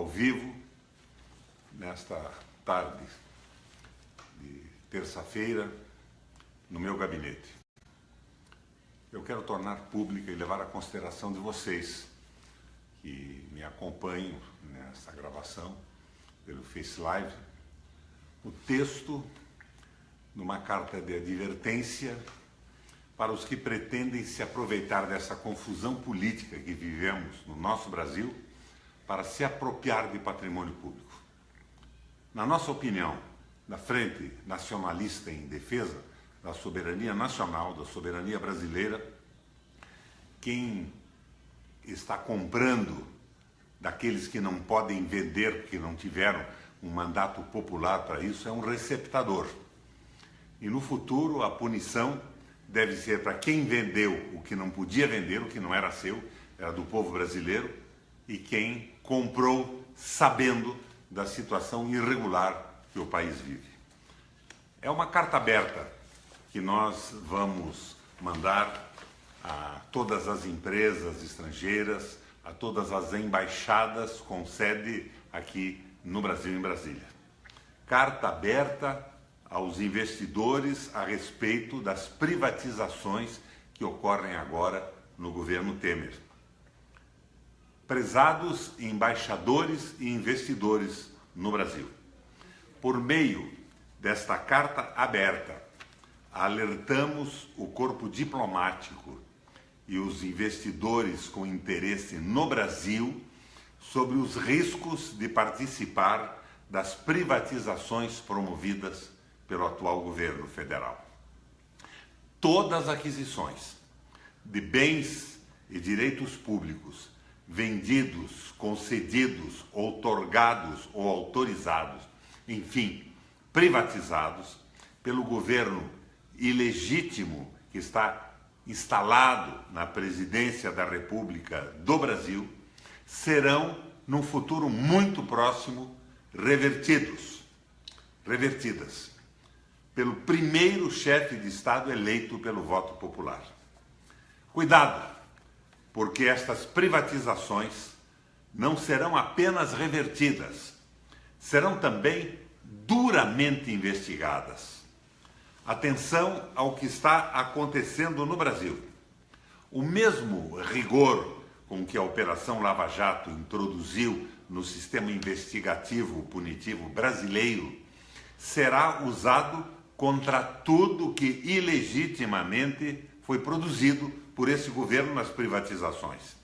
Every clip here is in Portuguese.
ao vivo, nesta tarde de terça-feira, no meu gabinete. Eu quero tornar pública e levar à consideração de vocês que me acompanham nesta gravação pelo Face Live, o texto de uma carta de advertência para os que pretendem se aproveitar dessa confusão política que vivemos no nosso Brasil para se apropriar de patrimônio público. Na nossa opinião, da Frente Nacionalista em Defesa da Soberania Nacional, da soberania brasileira, quem está comprando daqueles que não podem vender, que não tiveram um mandato popular para isso, é um receptador. E no futuro a punição deve ser para quem vendeu o que não podia vender, o que não era seu, era do povo brasileiro, e quem comprou sabendo da situação irregular que o país vive. É uma carta aberta que nós vamos mandar a todas as empresas estrangeiras, a todas as embaixadas com sede aqui no Brasil, em Brasília. Carta aberta aos investidores a respeito das privatizações que ocorrem agora no governo Temer. Prezados embaixadores e investidores no Brasil, por meio desta carta aberta, alertamos o corpo diplomático e os investidores com interesse no Brasil sobre os riscos de participar das privatizações promovidas pelo atual governo federal. Todas as aquisições de bens e direitos públicos vendidos, concedidos, outorgados ou autorizados, enfim, privatizados pelo governo ilegítimo que está instalado na presidência da República do Brasil, serão, num futuro muito próximo, revertidas pelo primeiro chefe de Estado eleito pelo voto popular. Cuidado, porque estas privatizações não serão apenas revertidas, serão também duramente investigadas. Atenção ao que está acontecendo no Brasil. O mesmo rigor com que a Operação Lava Jato introduziu no sistema investigativo punitivo brasileiro será usado contra tudo que ilegitimamente foi produzido por esse governo nas privatizações,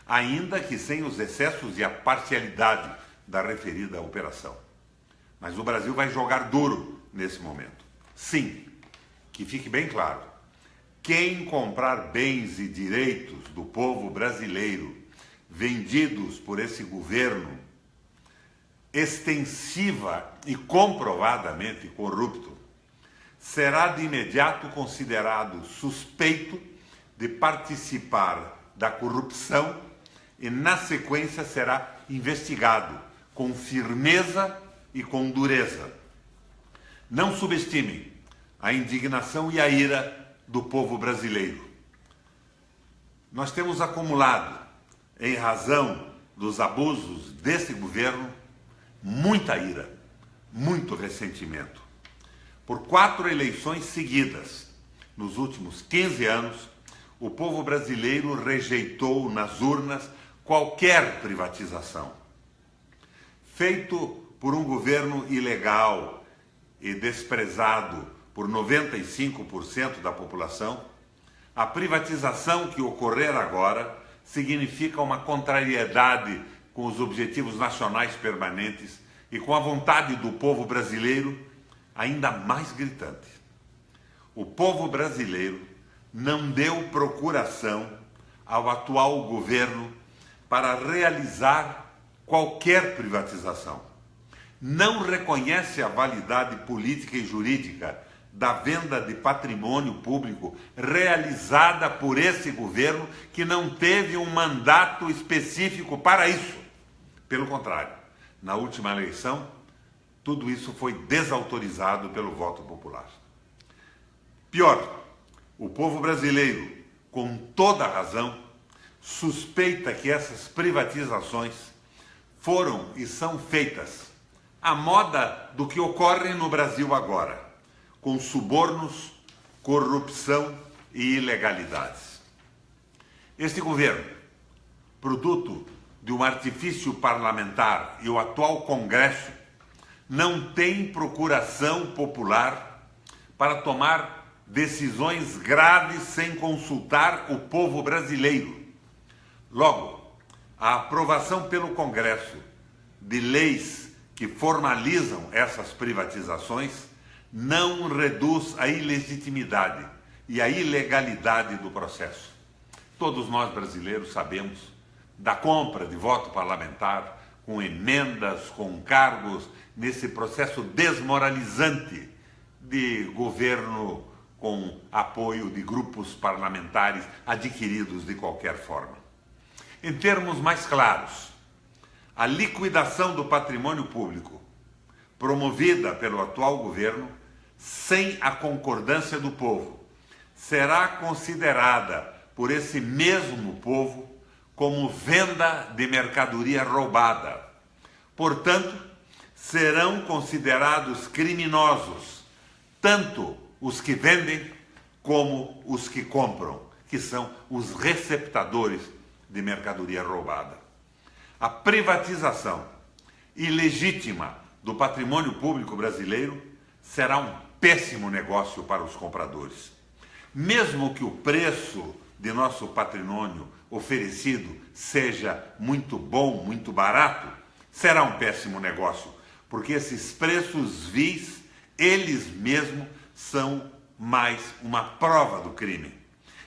ainda que sem os excessos e a parcialidade da referida operação. Mas o Brasil vai jogar duro nesse momento. Sim, que fique bem claro, quem comprar bens e direitos do povo brasileiro vendidos por esse governo extensiva e comprovadamente corrupto, será de imediato considerado suspeito de participar da corrupção e, na sequência, será investigado com firmeza e com dureza. Não subestimem a indignação e a ira do povo brasileiro. Nós temos acumulado, em razão dos abusos desse governo, muita ira, muito ressentimento. Por 4 eleições seguidas, nos últimos 15 anos, o povo brasileiro rejeitou nas urnas qualquer privatização. Feito por um governo ilegal e desprezado por 95% da população, a privatização que ocorrer agora significa uma contrariedade com os objetivos nacionais permanentes e com a vontade do povo brasileiro ainda mais gritante. O povo brasileiro não deu procuração ao atual governo para realizar qualquer privatização. Não reconhece a validade política e jurídica da venda de patrimônio público realizada por esse governo que não teve um mandato específico para isso. Pelo contrário, na última eleição, tudo isso foi desautorizado pelo voto popular. Pior, o povo brasileiro, com toda razão, suspeita que essas privatizações foram e são feitas à moda do que ocorre no Brasil agora, com subornos, corrupção e ilegalidades. Este governo, produto de um artifício parlamentar, e o atual Congresso não tem procuração popular para tomar decisões graves sem consultar o povo brasileiro. Logo, a aprovação pelo Congresso de leis que formalizam essas privatizações não reduz a ilegitimidade e a ilegalidade do processo. Todos nós brasileiros sabemos da compra de voto parlamentar, com emendas, com cargos, nesse processo desmoralizante de governo com apoio de grupos parlamentares adquiridos de qualquer forma. Em termos mais claros, a liquidação do patrimônio público, promovida pelo atual governo, sem a concordância do povo, será considerada por esse mesmo povo como venda de mercadoria roubada. Portanto, serão considerados criminosos tanto os que vendem como os que compram, que são os receptadores de mercadoria roubada. A privatização ilegítima do patrimônio público brasileiro será um péssimo negócio para os compradores. Mesmo que o preço de nosso patrimônio oferecido seja muito bom, muito barato, será um péssimo negócio, porque esses preços vis, eles mesmos são mais uma prova do crime.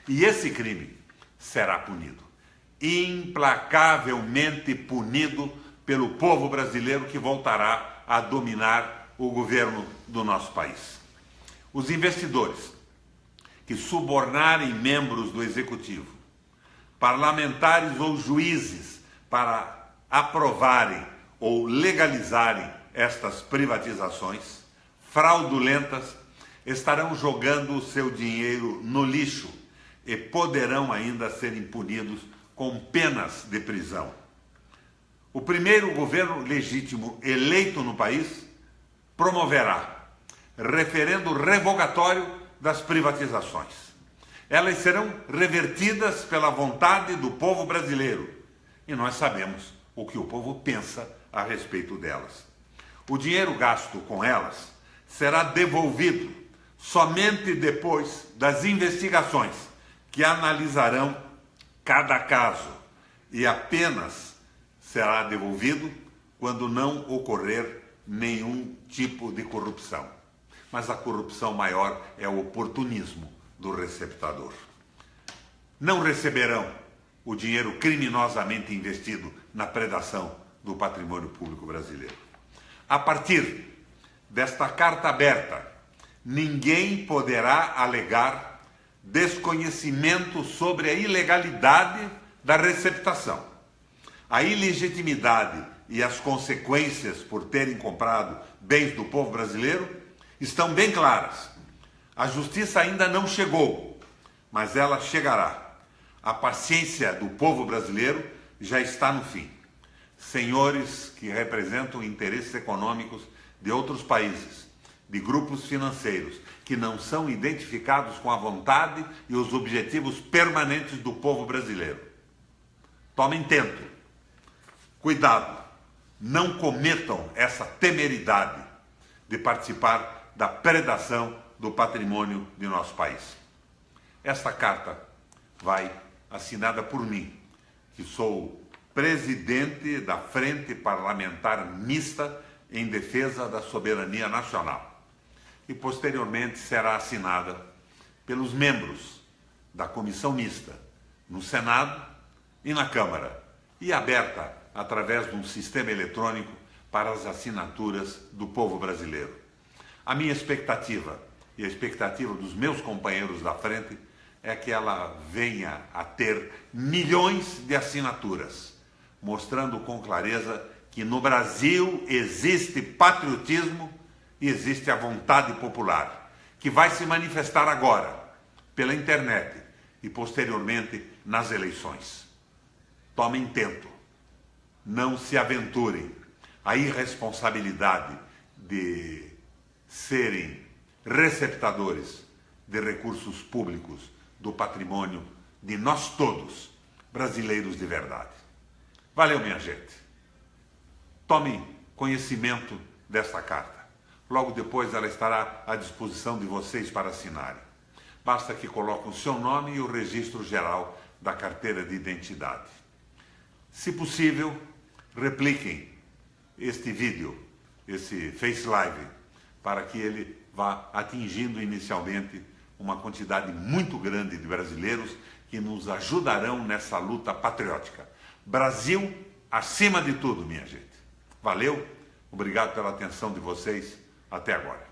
E esse crime será punido, implacavelmente punido pelo povo brasileiro, que voltará a dominar o governo do nosso país. Os investidores que subornarem membros do executivo, parlamentares ou juízes para aprovarem ou legalizarem estas privatizações fraudulentas estarão jogando o seu dinheiro no lixo e poderão ainda ser punidos com penas de prisão. O primeiro governo legítimo eleito no país promoverá referendo revogatório das privatizações. Elas serão revertidas pela vontade do povo brasileiro e nós sabemos o que o povo pensa a respeito delas. O dinheiro gasto com elas será devolvido somente depois das investigações que analisarão cada caso, e apenas será devolvido quando não ocorrer nenhum tipo de corrupção. Mas a corrupção maior é o oportunismo do receptador. Não receberão o dinheiro criminosamente investido na predação do patrimônio público brasileiro. A partir desta carta aberta, ninguém poderá alegar desconhecimento sobre a ilegalidade da receptação. A ilegitimidade e as consequências por terem comprado bens do povo brasileiro estão bem claras. A justiça ainda não chegou, mas ela chegará. A paciência do povo brasileiro já está no fim. Senhores que representam interesses econômicos de outros países, de grupos financeiros, que não são identificados com a vontade e os objetivos permanentes do povo brasileiro. Tomem tento. Cuidado. Não cometam essa temeridade de participar da predação do patrimônio de nosso país. Esta carta vai assinada por mim, que sou presidente da Frente Parlamentar Mista em Defesa da Soberania Nacional, e posteriormente será assinada pelos membros da Comissão Mista no Senado e na Câmara, e aberta através de um sistema eletrônico para as assinaturas do povo brasileiro. A minha expectativa e a expectativa dos meus companheiros da frente é que ela venha a ter milhões de assinaturas, mostrando com clareza que no Brasil existe patriotismo e existe a vontade popular, que vai se manifestar agora pela internet e posteriormente nas eleições. Tomem tento. não se aventurem à irresponsabilidade de serem receptadores de recursos públicos do patrimônio de nós todos, brasileiros de verdade. Valeu, minha gente. Tomem conhecimento desta carta. Logo depois ela estará à disposição de vocês para assinarem. Basta que coloquem o seu nome e o registro geral da carteira de identidade. Se possível, repliquem este vídeo, esse Face Live, para que ele vá atingindo inicialmente uma quantidade muito grande de brasileiros que nos ajudarão nessa luta patriótica. Brasil acima de tudo, minha gente. Valeu, obrigado pela atenção de vocês. Até agora.